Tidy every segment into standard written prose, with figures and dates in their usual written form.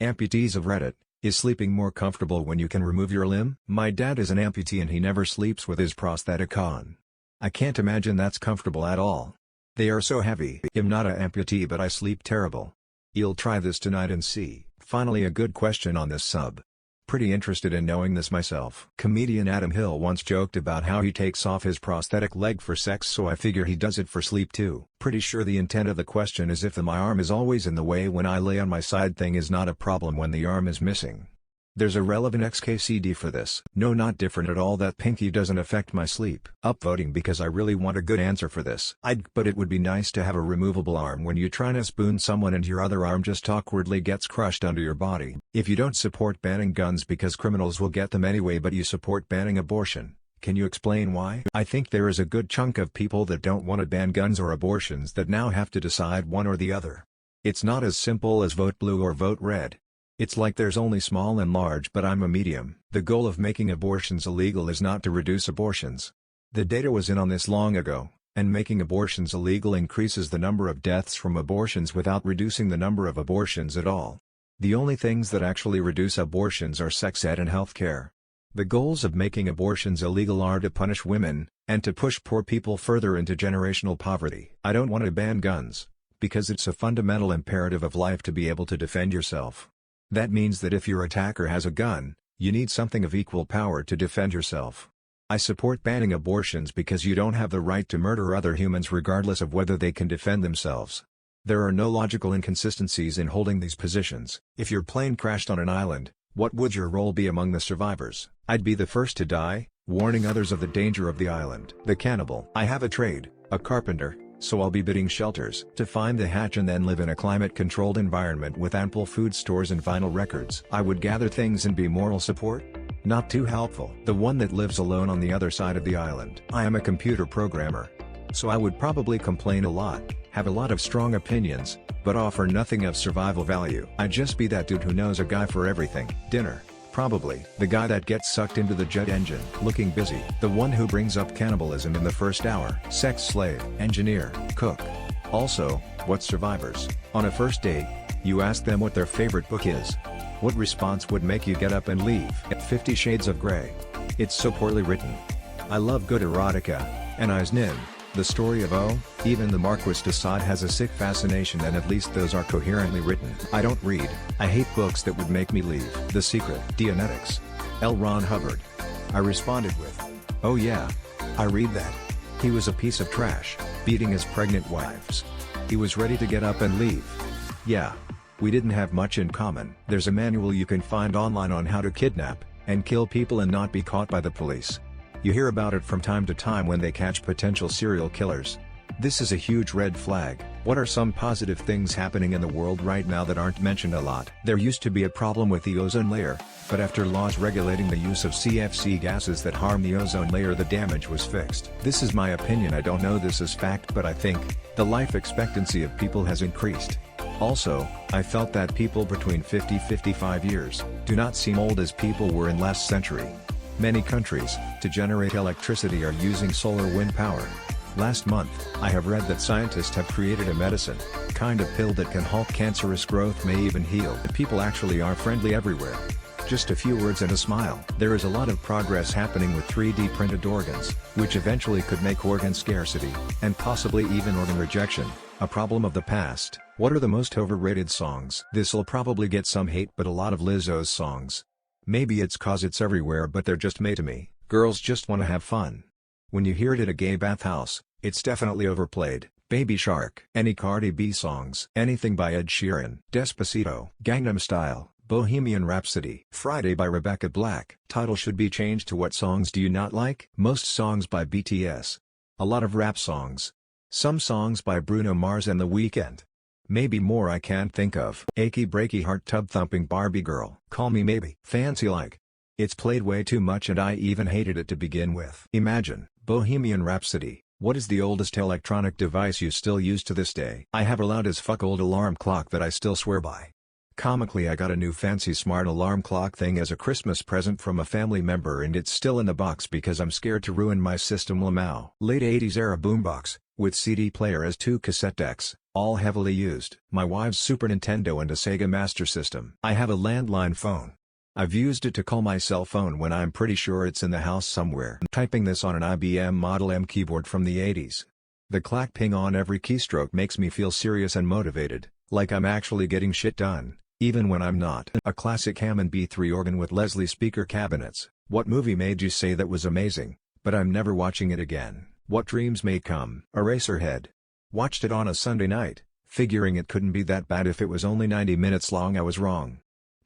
Amputees of Reddit, is sleeping more comfortable when you can remove your limb? My dad is an amputee and he never sleeps with his prosthetic on. I can't imagine that's comfortable at all. They are so heavy. I'm not an amputee but I sleep terrible. You'll try this tonight and see. Finally a good question on this sub. Pretty interested in knowing this myself. Comedian Adam Hill once joked about how he takes off his prosthetic leg for sex, so I figure he does it for sleep too. Pretty sure the intent of the question is if my arm is always in the way when I lay on my side thing is not a problem when the arm is missing. There's a relevant XKCD for this. No, not different at all, that pinky doesn't affect my sleep. Upvoting because I really want a good answer for this. But it would be nice to have a removable arm when you try to spoon someone and your other arm just awkwardly gets crushed under your body. If you don't support banning guns because criminals will get them anyway but you support banning abortion, can you explain why? I think there is a good chunk of people that don't want to ban guns or abortions that now have to decide one or the other. It's not as simple as vote blue or vote red. It's like there's only small and large, but I'm a medium. The goal of making abortions illegal is not to reduce abortions. The data was in on this long ago, and making abortions illegal increases the number of deaths from abortions without reducing the number of abortions at all. The only things that actually reduce abortions are sex ed and healthcare. The goals of making abortions illegal are to punish women, and to push poor people further into generational poverty. I don't want to ban guns, because it's a fundamental imperative of life to be able to defend yourself. That means that if your attacker has a gun, you need something of equal power to defend yourself. I support banning abortions because you don't have the right to murder other humans regardless of whether they can defend themselves. There are no logical inconsistencies in holding these positions. If your plane crashed on an island, what would your role be among the survivors? I'd be the first to die, warning others of the danger of the island. The cannibal. I have a trade, a carpenter, so I'll be bidding shelters to find the hatch and then live in a climate-controlled environment with ample food stores and vinyl records. I would gather things and be moral support? Not too helpful. The one that lives alone on the other side of the island. I am a computer programmer. So I would probably complain a lot, have a lot of strong opinions, but offer nothing of survival value. I'd just be that dude who knows a guy for everything. Dinner. Probably. The guy that gets sucked into the jet engine. Looking busy. The one who brings up cannibalism in the first hour. Sex slave. Engineer. Cook. Also, what's survivors? On a first date, you ask them what their favorite book is. What response would make you get up and leave? 50 Shades of Grey. It's so poorly written. I love good erotica, and Eyes Nin. The story of even the Marquis de Sade has a sick fascination, and at least those are coherently written. I don't read. I hate books that would make me leave. The Secret. Dianetics. L. Ron Hubbard. I responded with, oh yeah. I read that. He was a piece of trash, beating his pregnant wives. He was ready to get up and leave. Yeah. We didn't have much in common. There's a manual you can find online on how to kidnap and kill people and not be caught by the police. You hear about it from time to time when they catch potential serial killers. This is a huge red flag. What are some positive things happening in the world right now that aren't mentioned a lot? There used to be a problem with the ozone layer, but after laws regulating the use of CFC gases that harm the ozone layer, the damage was fixed. This is my opinion, I don't know this is fact, but I think the life expectancy of people has increased. Also, I felt that people between 50-55 years do not seem old as people were in last century. Many countries, to generate electricity, are using solar wind power. Last month, I have read that scientists have created a medicine, kind of pill that can halt cancerous growth, may even heal. People actually are friendly everywhere. Just a few words and a smile. There is a lot of progress happening with 3D printed organs, which eventually could make organ scarcity, and possibly even organ rejection, a problem of the past. What are the most overrated songs? This'll probably get some hate, but a lot of Lizzo's songs. Maybe it's cause it's everywhere, but they're just made to me. Girls just wanna have fun. When you hear it at a gay bathhouse, it's definitely overplayed. Baby Shark. Any Cardi B songs. Anything by Ed Sheeran. Despacito. Gangnam Style. Bohemian Rhapsody. Friday by Rebecca Black. Title should be changed to What Songs Do You Not Like? Most songs by BTS. A lot of rap songs. Some songs by Bruno Mars and The Weeknd. Maybe more I can't think of. Achy Breaky Heart Tub Thumping Barbie Girl. Call Me Maybe. Fancy Like. It's played way too much and I even hated it to begin with. Imagine. Bohemian Rhapsody. What is the oldest electronic device you still use to this day? I have a loud as fuck old alarm clock that I still swear by. Comically, I got a new fancy smart alarm clock thing as a Christmas present from a family member and it's still in the box because I'm scared to ruin my system. Lamau. Late 80s era boombox, with CD player as 2 cassette decks, all heavily used. My wife's Super Nintendo and a Sega Master System. I have a landline phone. I've used it to call my cell phone when I'm pretty sure it's in the house somewhere. Typing this on an IBM Model M keyboard from the 80s. The clack ping on every keystroke makes me feel serious and motivated, like I'm actually getting shit done, even when I'm not. A classic Hammond B3 organ with Leslie speaker cabinets. What movie made you say that was amazing, but I'm never watching it again? What dreams may come? Eraserhead. Watched it on a Sunday night, figuring it couldn't be that bad if it was only 90 minutes long. I was wrong.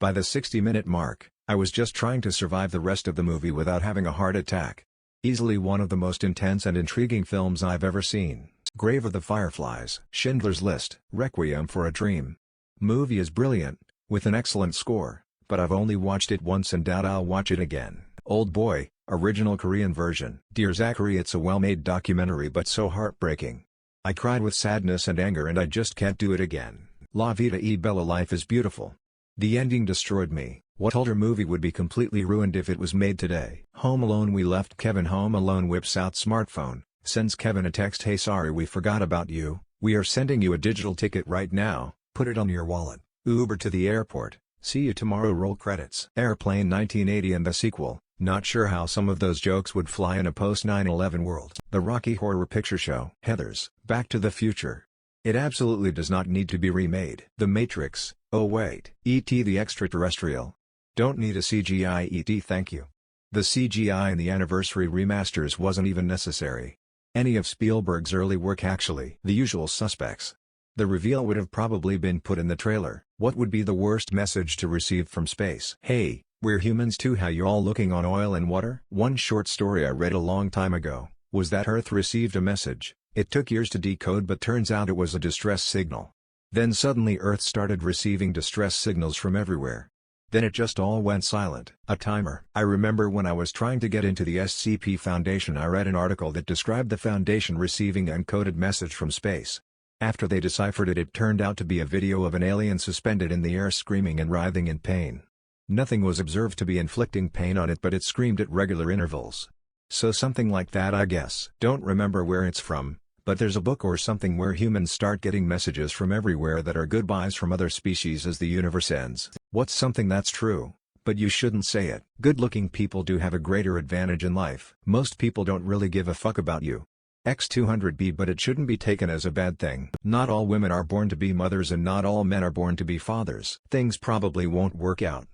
By the 60-minute mark, I was just trying to survive the rest of the movie without having a heart attack. Easily one of the most intense and intriguing films I've ever seen. Grave of the Fireflies. Schindler's List. Requiem for a Dream. Movie is brilliant, with an excellent score, but I've only watched it once and doubt I'll watch it again. Old Boy, original Korean version. Dear Zachary, it's a well-made documentary but so heartbreaking. I cried with sadness and anger and I just can't do it again. La Vida e Bella, Life is Beautiful. The ending destroyed me. What older movie would be completely ruined if it was made today? Home Alone. We left Kevin home alone. Whips out smartphone, sends Kevin a text, hey sorry we forgot about you, we are sending you a digital ticket right now, put it on your wallet. Uber to the airport, see you tomorrow. Roll credits. Airplane 1980 and the sequel, not sure how some of those jokes would fly in a post 9/11 world. The Rocky Horror Picture Show. Heathers. Back to the Future. It absolutely does not need to be remade. The Matrix. Oh wait. E.T. the Extraterrestrial. Don't need a CGI E.T. thank you. The CGI in the anniversary remasters wasn't even necessary. Any of Spielberg's early work actually. The Usual Suspects. The reveal would have probably been put in the trailer. What would be the worst message to receive from space? Hey, we're humans too, how you all looking on oil and water? One short story I read a long time ago was that Earth received a message. It took years to decode but turns out it was a distress signal. Then suddenly Earth started receiving distress signals from everywhere. Then it just all went silent. A timer. I remember when I was trying to get into the SCP Foundation, I read an article that described the Foundation receiving an encoded message from space. After they deciphered it, it turned out to be a video of an alien suspended in the air screaming and writhing in pain. Nothing was observed to be inflicting pain on it, but it screamed at regular intervals. So something like that, I guess. Don't remember where it's from, but there's a book or something where humans start getting messages from everywhere that are goodbyes from other species as the universe ends. What's something that's true, but you shouldn't say it? Good-looking people do have a greater advantage in life. Most people don't really give a fuck about you. X200B, but it shouldn't be taken as a bad thing. Not all women are born to be mothers and not all men are born to be fathers. Things probably won't work out.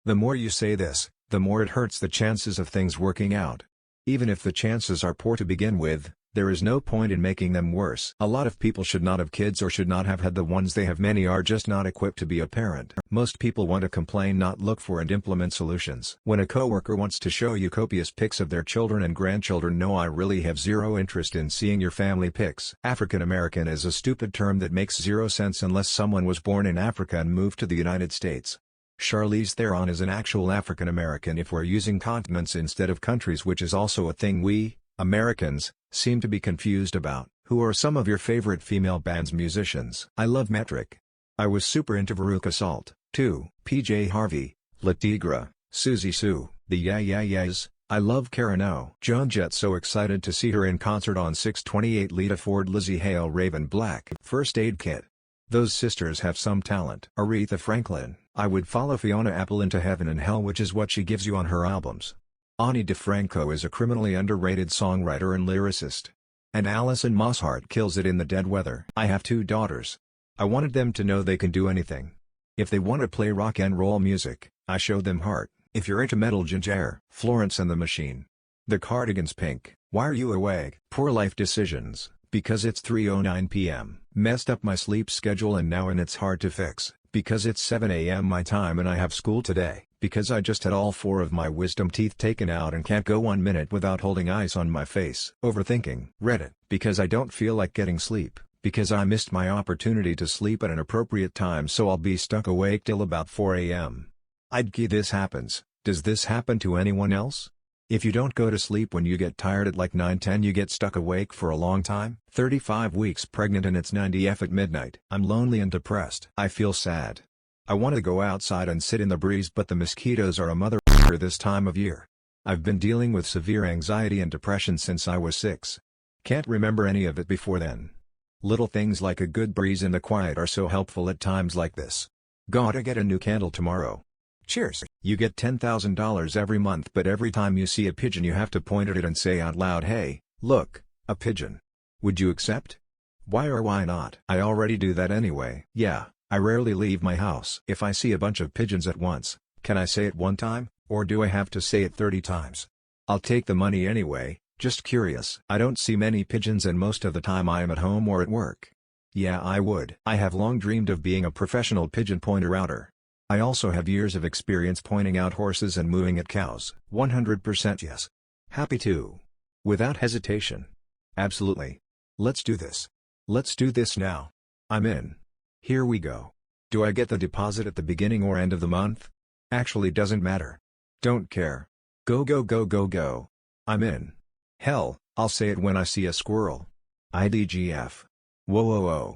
The more you say this, the more it hurts the chances of things working out. Even if the chances are poor to begin with, there is no point in making them worse. A lot of people should not have kids or should not have had the ones they have. Many are just not equipped to be a parent. Most people want to complain, not look for and implement solutions. When a coworker wants to show you copious pics of their children and grandchildren, no, I really have zero interest in seeing your family pics. African American is a stupid term that makes zero sense unless someone was born in Africa and moved to the United States. Charlize Theron is an actual African American if we're using continents instead of countries, which is also a thing we, Americans, seem to be confused about. Who are some of your favorite female bands musicians? I love Metric. I was super into Veruca Salt, too. PJ Harvey, La Tigra, Suzy Sue, the Yeah Yeah Yeahs. I love Karen O. Joan Jett, so excited to see her in concert on 6/28. Lita Ford, Lizzie Hale, Raven Black. First Aid Kit. Those sisters have some talent. Aretha Franklin. I would follow Fiona Apple into heaven and hell, which is what she gives you on her albums. Ani DeFranco is a criminally underrated songwriter and lyricist. And Alison Mosshart kills it in The Dead Weather. I have 2 daughters. I wanted them to know they can do anything. If they want to play rock and roll music, I show them heart. If you're into metal, Ginger, Florence and the Machine. The Cardigans. Pink. Why are you awake? Poor life decisions, because it's 3:09 p.m. Messed up my sleep schedule and it's hard to fix, because it's 7 a.m. my time and I have school today. Because I just had all 4 of my wisdom teeth taken out and can't go 1 minute without holding ice on my face. Overthinking. Reddit. Because I don't feel like getting sleep. Because I missed my opportunity to sleep at an appropriate time, so I'll be stuck awake till about 4 a.m. I'd key this happens. Does this happen to anyone else? If you don't go to sleep when you get tired at like 9-10, you get stuck awake for a long time. 35 weeks pregnant and it's 90 F at midnight. I'm lonely and depressed. I feel sad. I want to go outside and sit in the breeze, but the mosquitoes are a mother this time of year. I've been dealing with severe anxiety and depression since I was 6. Can't remember any of it before then. Little things like a good breeze and the quiet are so helpful at times like this. Gotta get a new candle tomorrow. Cheers. You get $10,000 every month, but every time you see a pigeon you have to point at it and say out loud, "Hey, look, a pigeon." Would you accept? Why or why not? I already do that anyway. Yeah, I rarely leave my house. If I see a bunch of pigeons at once, can I say it one time, or do I have to say it 30 times? I'll take the money anyway, just curious. I don't see many pigeons and most of the time I am at home or at work. Yeah, I would. I have long dreamed of being a professional pigeon pointer-outer. I also have years of experience pointing out horses and mooing at cows. 100% yes. Happy to. Without hesitation. Absolutely. Let's do this. Let's do this now. I'm in. Here we go. Do I get the deposit at the beginning or end of the month? Actually doesn't matter. Don't care. Go go go go go. I'm in. Hell, I'll say it when I see a squirrel. IDGF. Whoa whoa whoa.